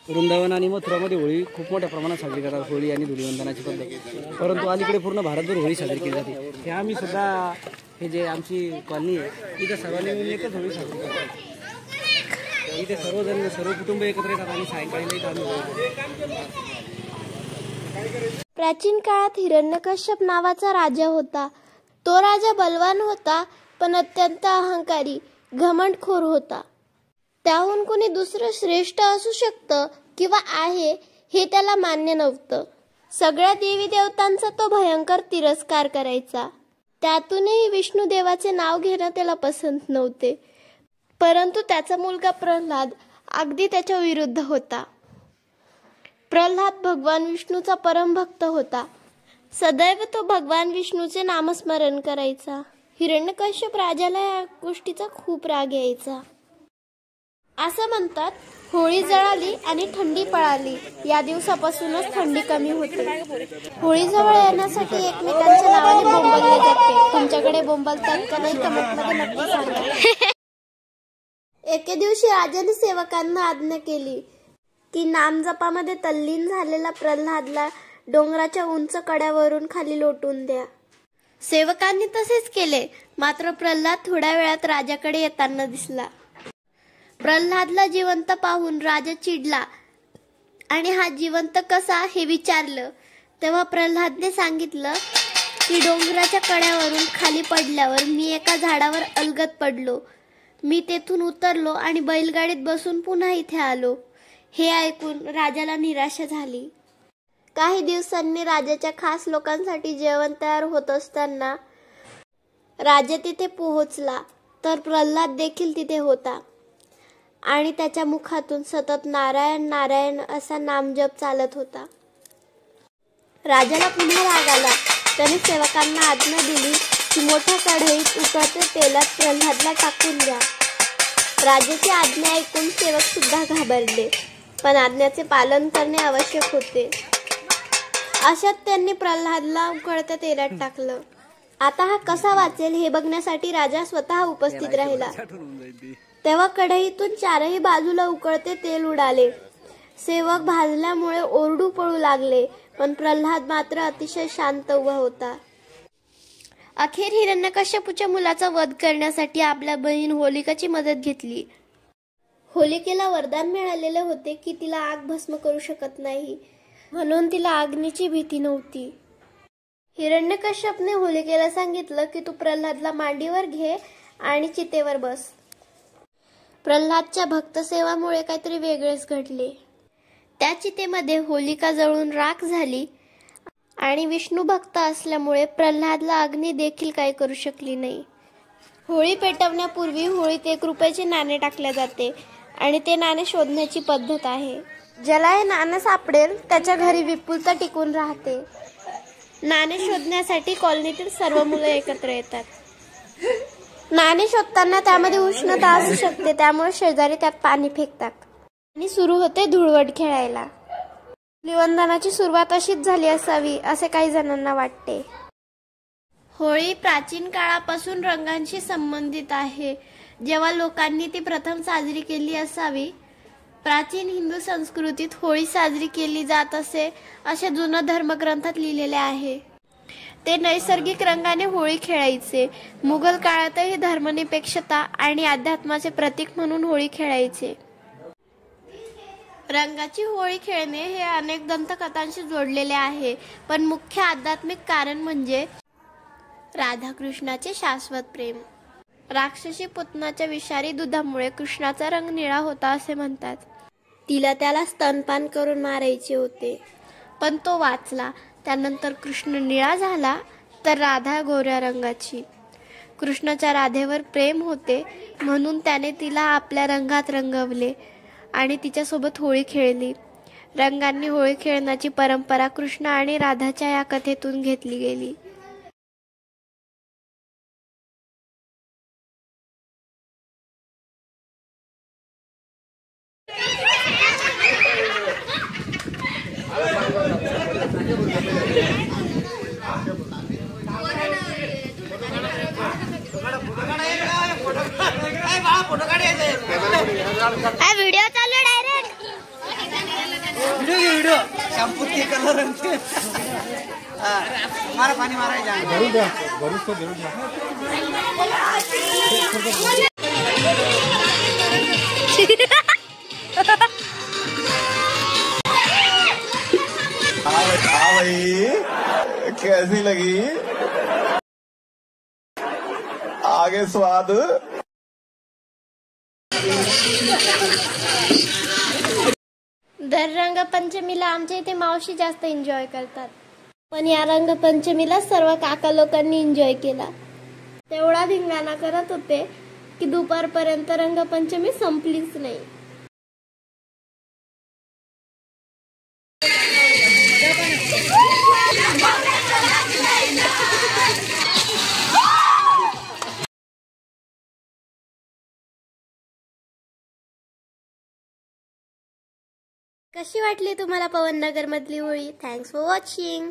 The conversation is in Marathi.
वृंदावन आणि मथुरामध्ये होळी खूप मोठ्या प्रमाणात साजरी करतात, होळी आणि धुलीवंदनाची पद्धत. परंतु अलीकडे पूर्ण भारतभर होळी साजरी केली जाते. हे आम्ही सुद्धा हे जे आमची कॉलनी आहे इथे सर्वांनी मिळून एकच होळी साजरी करतात. इथे सर्व कुटुंब एकत्र येतात आणि सायंकाळी प्राचीन काळात हिरण्यकश्यप नावाचा राजा होता. तो राजा बलवान होता, पण अत्यंत अहंकारी, घमंडखोर होता. त्याहून कोणी दुसरं श्रेष्ठ असू शकतं किंवा आहे हे त्याला मान्य नव्हतं. सगळ्या देवी देवतांचा तो भयंकर तिरस्कार करायचा. त्यातूनही विष्णू देवाचे नाव घेणं त्याला पसंत नव्हते. परंतु त्याचा मुलगा प्रल्हाद अगदी त्याच्या विरुद्ध होता. प्रल्हाद भगवान विष्णूचा परमभक्त होता. सदैव तो भगवान विष्णूचे नामस्मरण करायचा. हिरण्यकश्यप राजाला या गोष्टीचा खूप राग यायचा. असं म्हणतात, होळी जळाली आणि थंडी पळाली. या दिवसापासूनच थंडी कमी होते. होळी जवळ येण्यासाठी एकमेकांच्या नावाने बोंबलले जाते. तुमच्याकडे बोंबलतात का नाही कमेंटमध्ये नक्की सांगा. एके दिवशी राजाने सेवकांना आज्ञा केली की नामजपामध्ये तल्लीन झालेला प्रल्हादला डोंगराच्या उंच कड्यावरून खाली लोटून द्या. सेवकांनी तसेच केले. मात्र प्रल्हाद थोड्या वेळात राजाकडे येताना दिसला. प्रल्हादला जिवंत पाहून राजा चिडला आणि हा जिवंत कसा हे विचारलं. तेव्हा प्रल्हादने सांगितलं की डोंगराच्या कड्यावरून खाली पडल्यावर मी एका झाडावर अलगद पडलो. मी तेथून उतरलो आणि बैलगाडीत बसून पुन्हा इथे आलो. हे ऐकून राजाला निराशा झाली. काही दिवसांनी राजाच्या खास लोकांसाठी जेवण तयार होत असताना राजा तिथे पोहोचला तर प्रल्हाद देखील तिथे होता आणि त्याच्या मुखातून सतत नारायण नारायण असा नामजप चालत होता. राजाला पुन्हा राग आला. त्याने सेवकांना आज्ञा दिली की मोठ्या कढईत उकळत्या तेलात प्रल्हादला टाकून द्या. राजाची आज्ञा ऐकून सेवक सुद्धा घाबरले, पण आज्ञेचे पालन करणे आवश्यक होते. अशात त्यांनी प्रल्हादला उकळत्या तेलात टाकलं. आता हा कसा वाचेल हे बघण्यासाठी राजा स्वतः उपस्थित राहिला. तेव्हा कढईतून चारही बाजूला उकळते तेल उडाले. सेवक भाजल्यामुळे ओरडू पळू लागले, पण प्रल्हाद मात्र अतिशय शांत उभा होता. अखेर हिरण्यकश्यपूच्या मुलाचा वध करण्यासाठी आपल्या बहीण होलिकाची मदत घेतली. होलिकेला वरदान मिळालेले होते की तिला आग भस्म करू शकत नाही, म्हणून तिला अग्नीची भीती नव्हती. हिरण्यकश्यपने होलिकेला सांगितलं की तू प्रल्हादला मांडीवर घे आणि चितेवर बस. प्रल्हादच्या भक्तसेवामुळे काहीतरी वेगळेच घडले. त्या चितेमध्ये होलिका जळून राख झाली आणि विष्णू भक्त असल्यामुळे प्रल्हादला अग्नी देखील काही करू शकली नाही. होळी पेटवण्यापूर्वी होळीत 1 रुपयाचे नाणे टाकले जाते आणि ते नाणे शोधण्याची पद्धत आहे. ज्याला हे नाणं सापडेल त्याच्या घरी विपुलता टिकून राहते. नाणे शोधण्यासाठी कॉलनीतील सर्व मुलं एकत्र येतात. नाणे शोधताना त्यामध्ये उष्णता असू शकते, त्यामुळे शेजारी त्यात पाणी फेकतात आणि सुरू होते धुळवट खेळायला. धुलीवंदनाची सुरुवात अशीच झाली असावी असे काही जणांना वाटते. होळी प्राचीन काळापासून रंगांशी संबंधित आहे. जेव्हा लोकांनी ती प्रथम साजरी केली असावी. प्राचीन हिंदू संस्कृतीत होळी साजरी केली जात असे जुन्या धर्मग्रंथात लिहिलेले आहे. ते नैसर्गिक रंगाने होळी खेळायचे. मुघल काळातही धर्मनिरपेक्षता आणि अध्यात्माचे प्रतीक म्हणून होळी खेळायचे. रंगाची होळी खेळणे हे अनेक दंतकथांशी जोडलेले आहे, पण मुख्य आध्यात्मिक कारण म्हणजे राधाकृष्णाचे शाश्वत प्रेम. राक्षसी पुतनाच्या विषारी दुधामुळे कृष्णाचा रंग निळा होता असे म्हणतात. तिला त्याला स्तनपान करून मारायचे होते, पण तो वाचला. त्यानंतर कृष्ण निळा झाला तर राधा गोऱ्या रंगाची. कृष्णाच्या राधेवर प्रेम होते म्हणून त्याने तिला आपल्या रंगात रंगवले आणि तिच्यासोबत होळी खेळली. रंगांनी होळी खेळण्याची परंपरा कृष्ण आणि राधाच्या या कथेतून घेतली गेली. व्हिडिओ चालू डायरेक्ट. शैम्पू के कलर हमारा पानी मारा है जाएगा जरूर द्या भरूच तो जरूर द्या हाँ भाई कैसी लगी आगे स्वाद दर रंगपंचमीला आमच्या इथे मावशी जास्त एन्जॉय करतात, पण या रंगपंचमीला सर्व काका लोकांनी एन्जॉय केला. तेवढा धिंगाणा करत होते की दुपारपर्यंत रंगपंचमी संपलीच नाही. कशी वाटली तुम्हाला पवननगर मधली होळी? Thanks for watching.